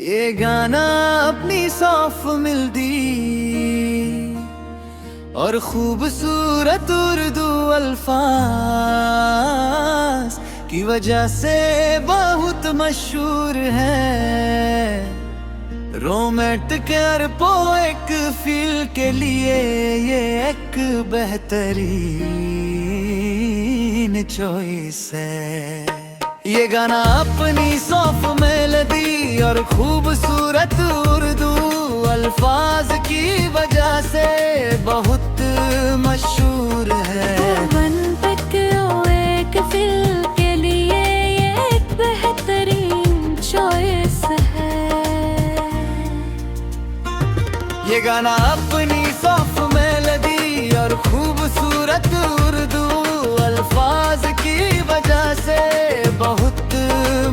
ये गाना अपनी सौफ मिलदी और खूबसूरत उर्दू अल्फाज की वजह से बहुत मशहूर है। रोमांटिक और पोएक फील के लिए ये एक बेहतरीन चॉइस है। ये गाना अपनी सॉफ्ट मेलोडी और खूबसूरत उर्दू अल्फाज की वजह से बहुत मशहूर है। रोमांटिक एक फील के लिए ये एक बेहतरीन चॉइस है। ये गाना अपनी सॉफ्ट मेलोडी और खूबसूरत उर्दू अल्फाज की वजह से बहुत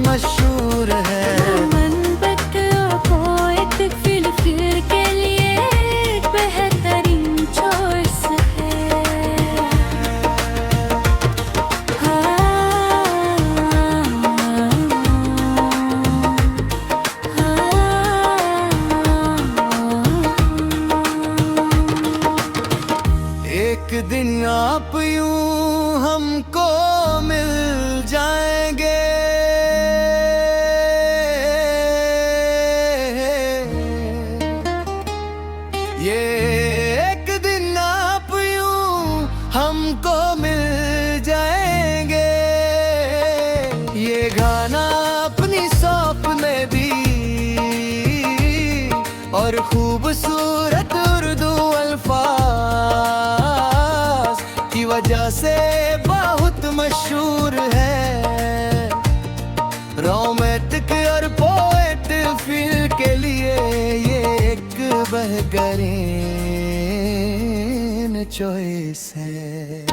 मशहूर है। रोमांटिक पोएटिक फील के लिए एक बेहतरीन चॉइस है। एक दिन आप यूं हमको मिल जाएंगे, ये एक दिन आप यूं हमको मिल जाएंगे। ये गाना अपनी सौंप में दी और खूबसूरत उर्दू अल्फाज की वजह से बहुत मशहूर है। रोमांटिक और पोएट फील के लिए ये एक बेहतरीन चॉइस है।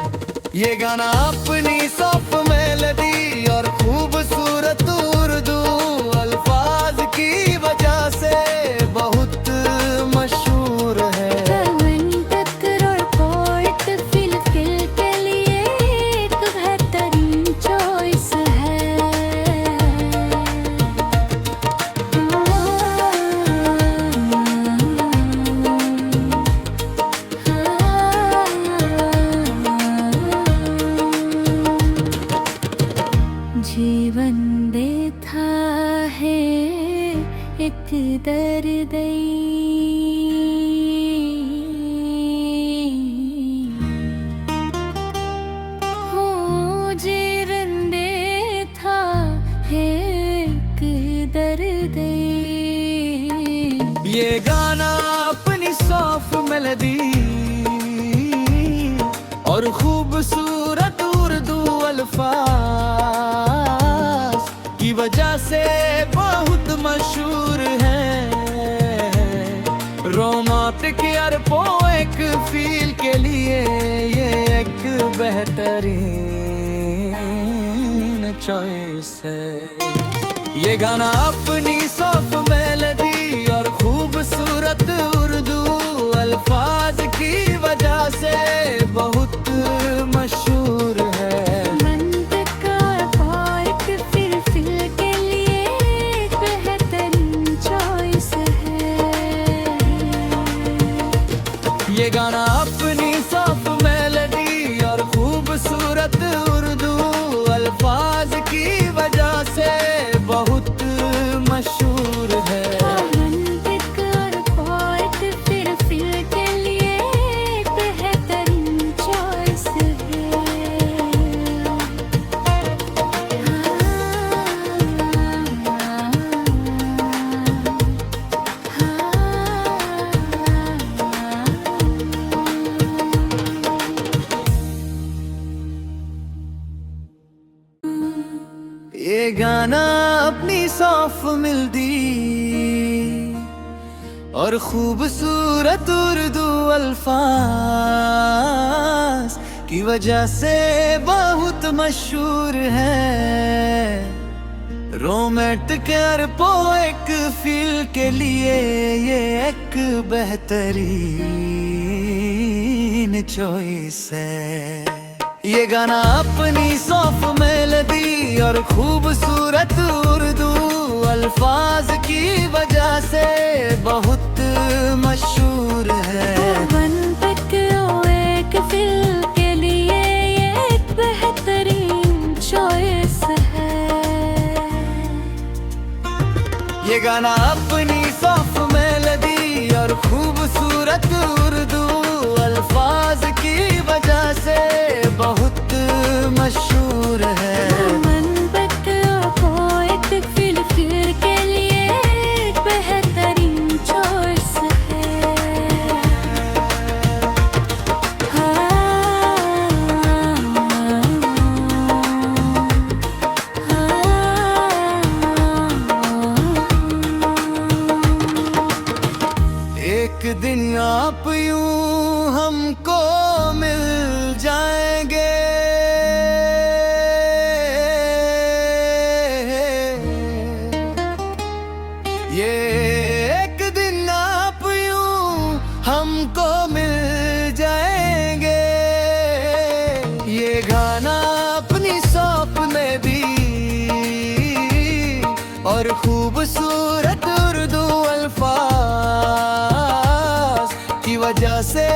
ये गाना अपनी सॉफ्ट मेलोडी और खूबसूरत उर्दू अल्फाज की वजह से बहुत मशहूर है। रोमांटिक और पोएटिक फील के लिए एक बेहतरीन चॉइस है। जीवन देता है एक दर्द हो, जीवन देता है एक दर्द। ये गाना अपनी सॉफ्ट मेलोडी और खूबसूरत उर्दू अल्फाज की वजह से बहुत मशहूर है। रोमांटिक और पोएक फील के लिए ये एक बेहतरीन चॉइस है। ये गाना अपनी सॉफ्ट मेलोडी और खूबसूरत उर्दू अल्फाज की वजह से बहुत मशहूर है। रोमांटिक और पोएटिक फील के लिए एक बेहतरीन चॉइस है। ये गाना अपनी सॉफ्ट मेलोडी और खूबसूरत उर्दू अल्फाज की वजह से बहुत मशहूर है। रोमांटिक और पोएटिक फील के लिए एक बेहतरीन चॉइस है। ये गाना अपनी सौंफ मिलदी और खूबसूरत उर्दू अल्फाज की वजह से बहुत मशहूर है। रोमांटिक और पोएक फील के लिए ये एक बेहतरीन चॉइस है। ये गाना अपनी सॉफ्ट मेलोडी और खूबसूरत उर्दू अल्फाज की वजह से बहुत मशहूर है। वन पिक एक फिल के लिए ये एक बेहतरीन चॉइस है। ये गाना अपनी सॉफ्ट मेलोडी और खूबसूरत उर्दू अल्फाज की वजह से बहुत मशहूर है। वन पिक एक फिल के लिए एक बेहतरीन चॉइस है। एक दिन आप यूं हमको मिल जाएंगे, ये एक दिन आप यूं हमको मिल जाएंगे। ये गाना अपनी सौंप में भी और खूबसूरत उर्दू अल्फाज की वजह से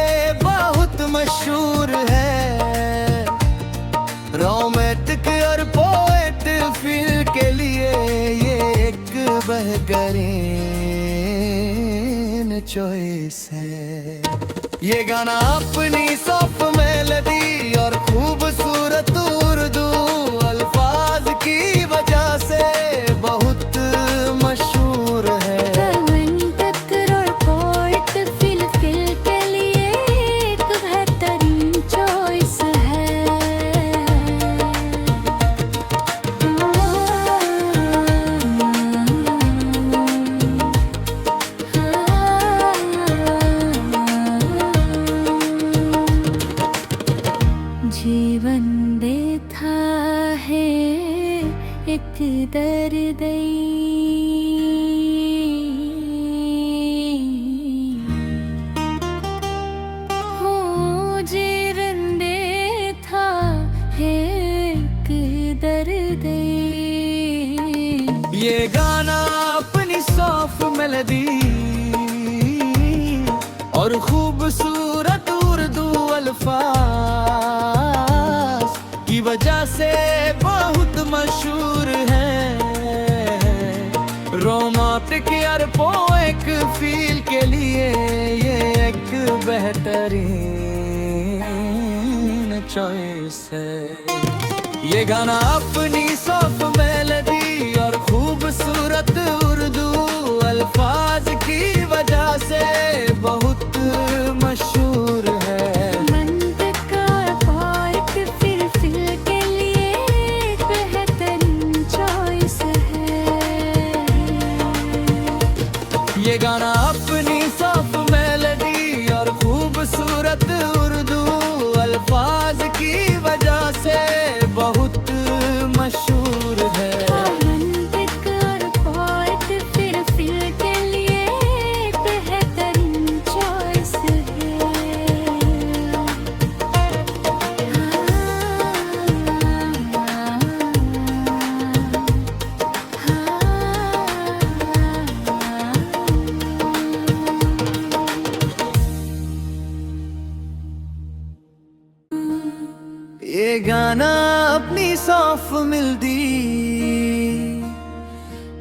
बहुत मशहूर है। रोमांटिक और पोएट फील के लिए ये एक बेहतरीन चॉइस है। ये गाना अपनी सॉफ्ट मेलोडी और खूबसूरत उर्दू अल्फाज की वजह से बहुत मशहूर है। जीवन देता है एक दर्द हो, जीवन देता है एक दर्द। ये गाना अपनी सॉफ्ट मेलोडी और खूबसूरत उर्दू अल्फाज की वजह से बहुत मशहूर है। रोमांटिक और पोएट फील के लिए ये एक बेहतरीन चॉइस है। ये गाना अपनी सॉफ्ट मेलोडी और खूबसूरत उर्दू अल्फाज की वजह से बहुत मशहूर है। ये गाना अपनी सॉफ्ट मेलोडी और खूबसूरत उर्दू अल्फाज की वजह से बहुत मशहूर है। ये गाना अपनी सौंफ मेलोडी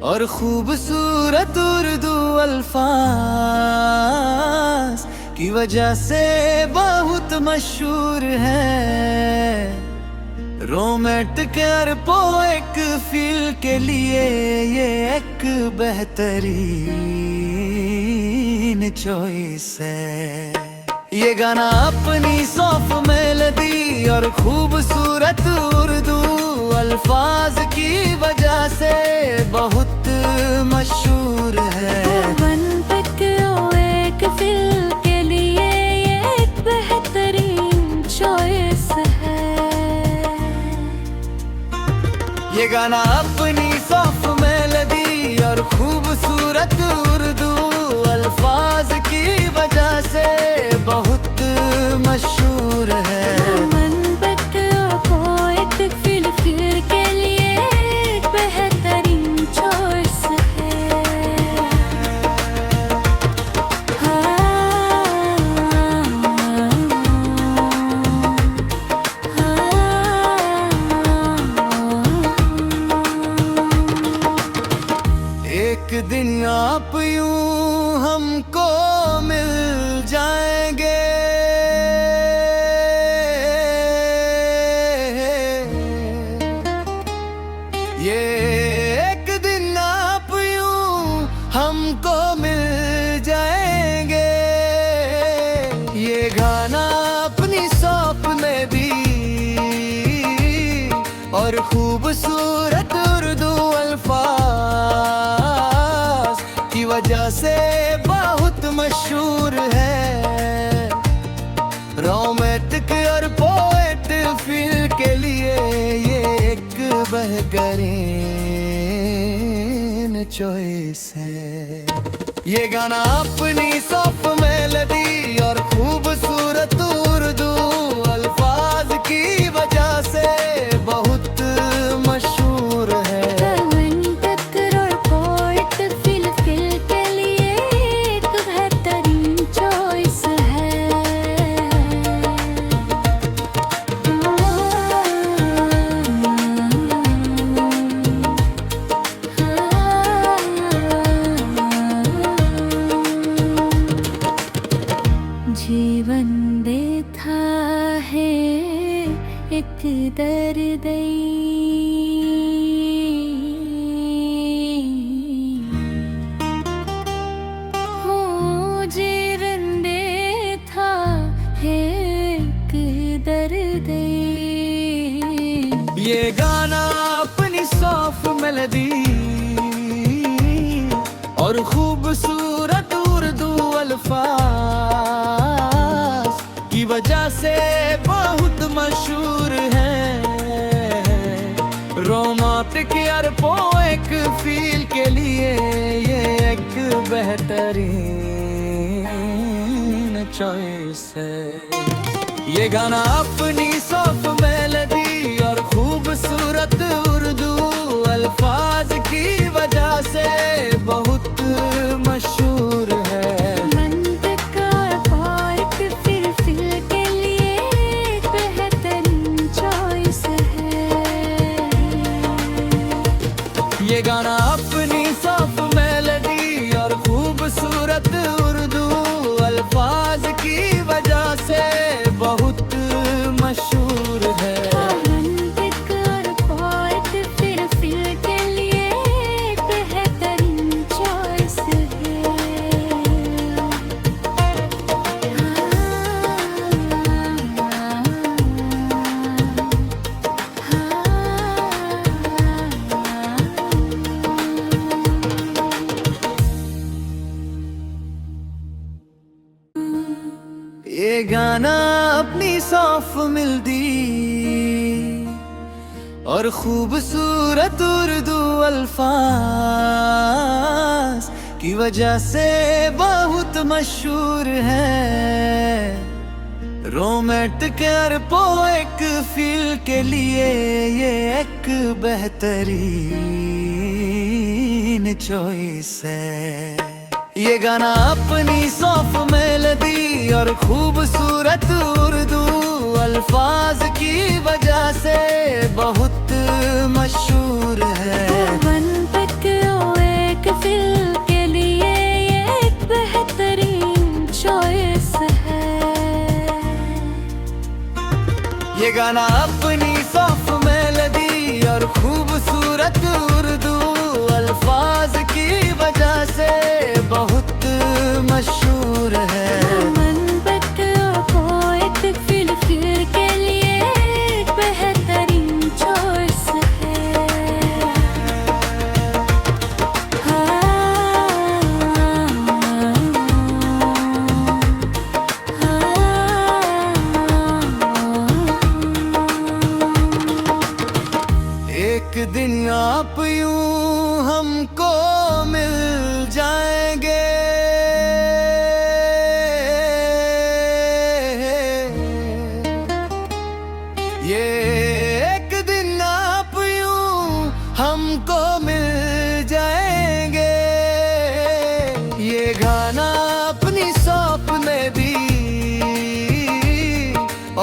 और खूबसूरत उर्दू अल्फाज की वजह से बहुत मशहूर है। रोमांटिक और पोएट फील के लिए ये एक बेहतरीन चॉइस है। ये गाना अपनी सॉफ्ट मेलोडी और खूबसूरत उर्दू अल्फाज की वजह से बहुत मशहूर है। वन पिक एक फिल के लिए ये एक बेहतरीन चॉइस है। ये गाना अपनी सॉफ्ट मेलोडी और खूबसूरत उर्दू अल्फाज की वजह से बहुत मशहूर है। वन पिक एक फिल के लिए एक बेहतरीन चॉइस एक दिन आप यूं हमको मिल जाएंगे, ये एक दिन आप यूं हमको मिल जाएंगे। ये गाना अपनी सौंप में भी और खूबसूरत उर्दू अल्फाज की वजह से बहुत मशहूर है। रोमांटिक और पोएट फील के लिए ये एक बेहतरीन चॉइस है। ये गाना अपनी सॉफ्ट मेलोडी और खूबसूरत उर्दू अल्फाज की वजह से बहुत मशहूर है। रोमांटिक और पोएट फील के लिए एक बेहतरीन चॉइस है। जीवन देता है एक दर्द हो, जीवन देता है एक दर्द। ये गाना अपनी सॉफ्ट मेलोडी और खूबसूरत उर्दू अल्फाज की वजह से बहुत मशहूर है। रोमांटिक और पोएट फील के लिए ये एक बेहतरीन चॉइस है। ये गाना अपनी सॉफ्ट मेलोडी और खूबसूरत उर्दू अल्फाज की वजह से बहुत मशहूर है। रोमांटिक और पोएट फील के लिए एक बेहतरीन चॉइस है। ये गाना अपनी सॉफ्ट मेलोडी और खूबसूरत उर्दू अल्फाज की वजह से बहुत मशहूर है। रोमांटिक और पोएट फील के लिए एक बेहतरीन चॉइस है। ये गाना अपनी सॉफ्ट मेलोडी और खूबसूरत उर्दू अल्फाज की वजह से बहुत मशहूर है। रोमांटिक और पोएट फील के लिए ये एक बेहतरीन चॉइस है। ये गाना अपनी सॉफ्ट मेलोडी और खूबसूरत उर्दू अल्फाज की वजह से बहुत मशहूर है। रोमांटिक और फील के लिए ये एक बेहतरीन चॉइस है। ये गाना अपनी सॉफ्ट मेलोडी और खूबसूरत उर्दू अल्फाज की वजह से बहुत मशहूर है। रोमांटिक और पोएट फील के लिए एक बेहतरीन चॉइस है। एक दिन आप यूं हमको मिल जाएंगे, ये एक दिन आप यूं हमको मिल जाएंगे। ये गाना अपनी सौंप में भी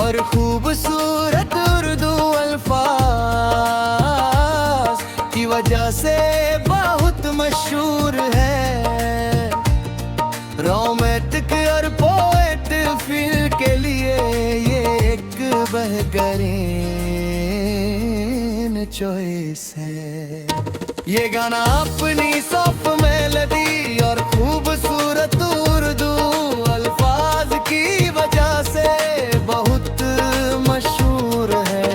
और खूबसूरत उर्दू अल्फाज की वजह से बहुत मशहूर चॉइस है। ये गाना अपनी सॉफ्ट मेलोडी और खूबसूरत उर्दू अल्फाज की वजह से बहुत मशहूर है।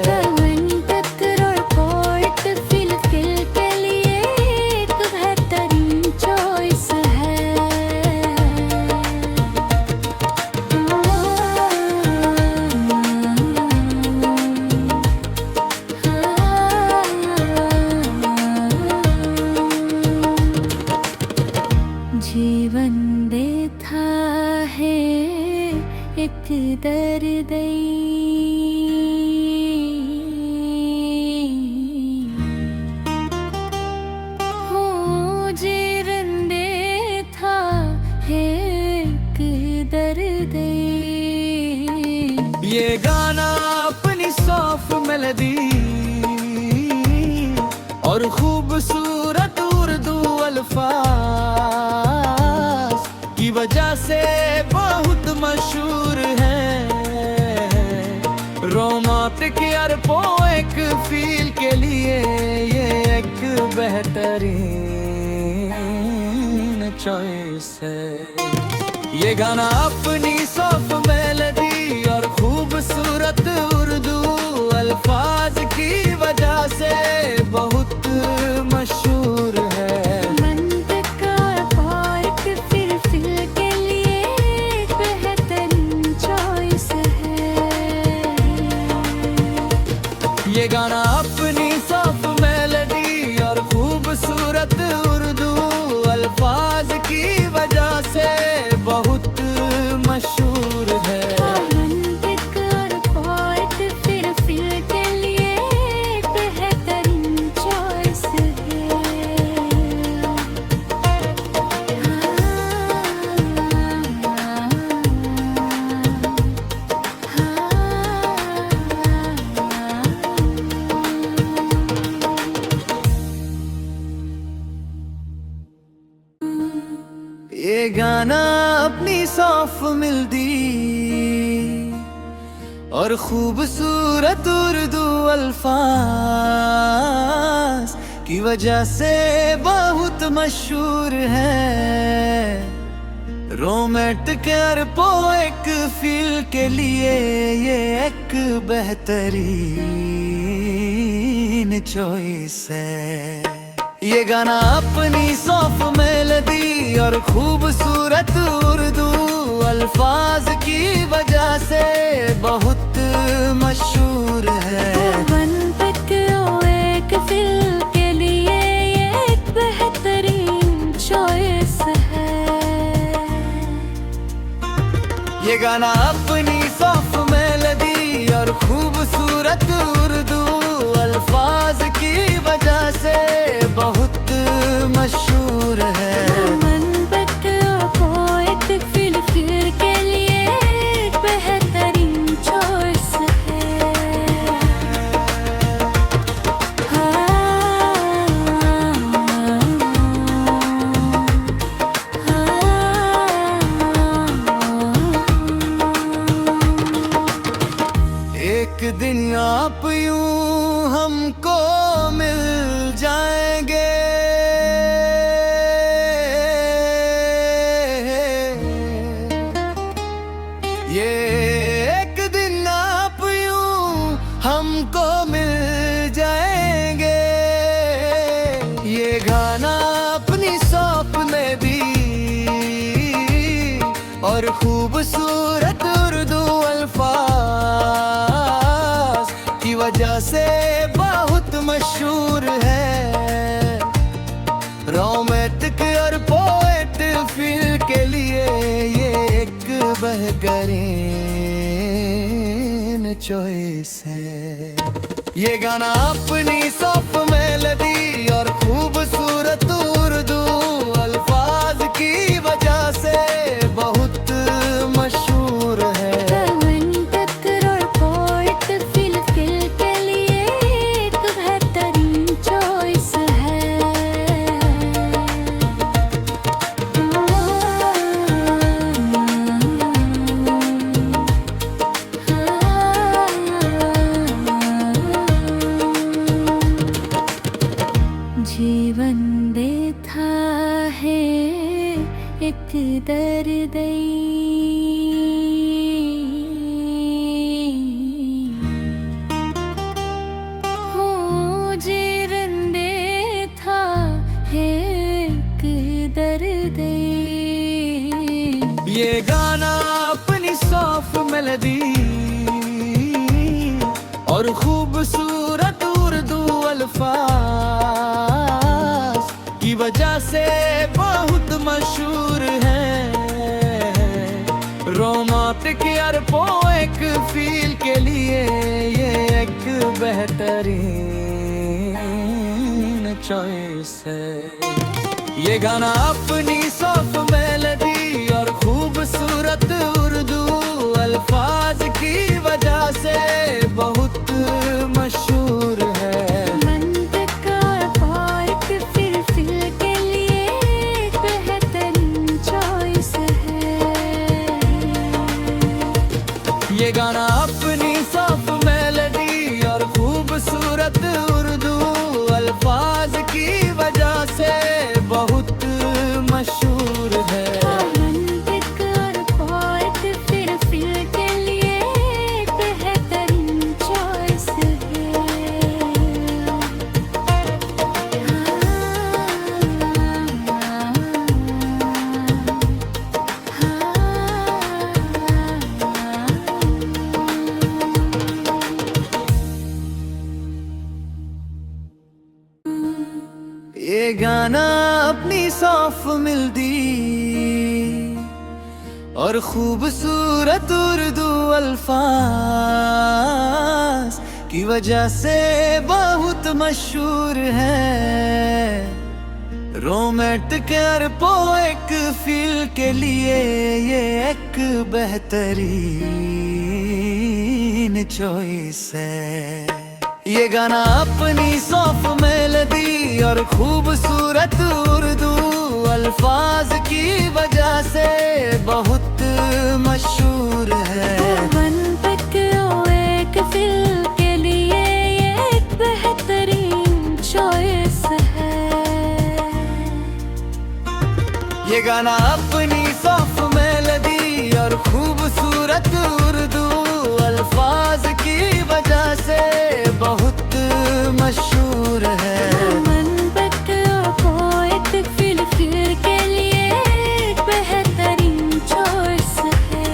जीवन देता है एक दर्द हो, जीवन देता है एक दर्द। ये गाना अपनी सॉफ्ट मेलोडी और खूबसूरत उर्दू अल्फाज की वजह से बहुत मशहूर है। रोमांटिक और पोएक फील के लिए ये एक बेहतरीन चॉइस है। ये गाना अपनी सॉफ्ट मेलोडी और खूबसूरत उर्दू अल्फाज की वजह से बहुत मशहूर है। ये गाना अपनी सॉफ्ट मेलोडी और खूबसूरत उर्दू अल्फाज की वजह से बहुत मशहूर है। ये गाना अपनी सॉफ्ट मेलोडी और खूबसूरत उर्दू अल्फाज की वजह से बहुत मशहूर है। रोमांटिक और पोएक फील के लिए ये एक बेहतरीन चॉइस है। ये गाना अपनी सॉफ्ट मेलोडी और खूबसूरत उर्दू अल्फाज की वजह से बहुत मशहूर है। एक फिल्म के लिए ये एक बेहतरीन चॉइस है। ये गाना अपनी सॉफ्ट मेलोडी और खूबसूरत उर्दू अल्फाज की वजह से बहुत मशहूर है। एक दिन आप यूं हमको मिल जाएंगे, ये एक दिन आप यूं हमको मिल जाएंगे। ये गाना अपनी सॉफ्ट मेलोडी और खूबसूरत उर्दू अल्फाज की वजह से बहुत मशहूर है। रोमांटिक और पोएट फील के लिए ये एक बेहतरीन चॉइस है। ये गाना अपनी सॉफ्ट मेलोडी और खूबसूरत उर्दू अल्फाज की वजह से बहुत मशहूर है। है एक दर्द हो जिरंदे था एक दर्द। ये गाना अपनी सॉफ्ट मेलोडी और खूबसूरत उर्दू अल्फाज की वजह से बहुत मशहूर है। रोमांटिक और पोएक फील के लिए ये एक बेहतरीन चॉइस है। ये गाना अपनी सॉफ्ट मेलोडी और खूबसूरत उर्दू अल्फाज की वजह से बहुत मशहूर है। ये गाना अपनी सॉफ्ट मेलोडी और खूबसूरत उर्दू अल्फाज की वजह से बहुत मशहूर है। ये गाना अपनी सॉफ्ट मेलोडी और खूबसूरत उर्दू अल्फाज की वजह से बहुत मशहूर है। रोमांटिक और पोएक फील के लिए ये एक बेहतरीन चॉइस है। ये गाना अपनी सॉफ्ट मेलोडी और खूबसूरत उर्दू अल्फाज की वजह से बहुत मशहूर है। एक फिल्म के लिए ये एक बेहतरीन चॉइस है। ये गाना अपनी सॉफ्ट मेलोडी और खूबसूरत उर्दू अल्फाज की वजह से बहुत मशहूर है। के लिए एक बेहतरीन चॉइस है।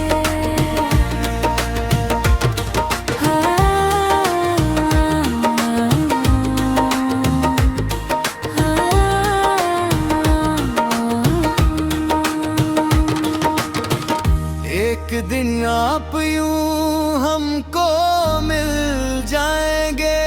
एक दिन आप यूं हमको मिल जाएंगे,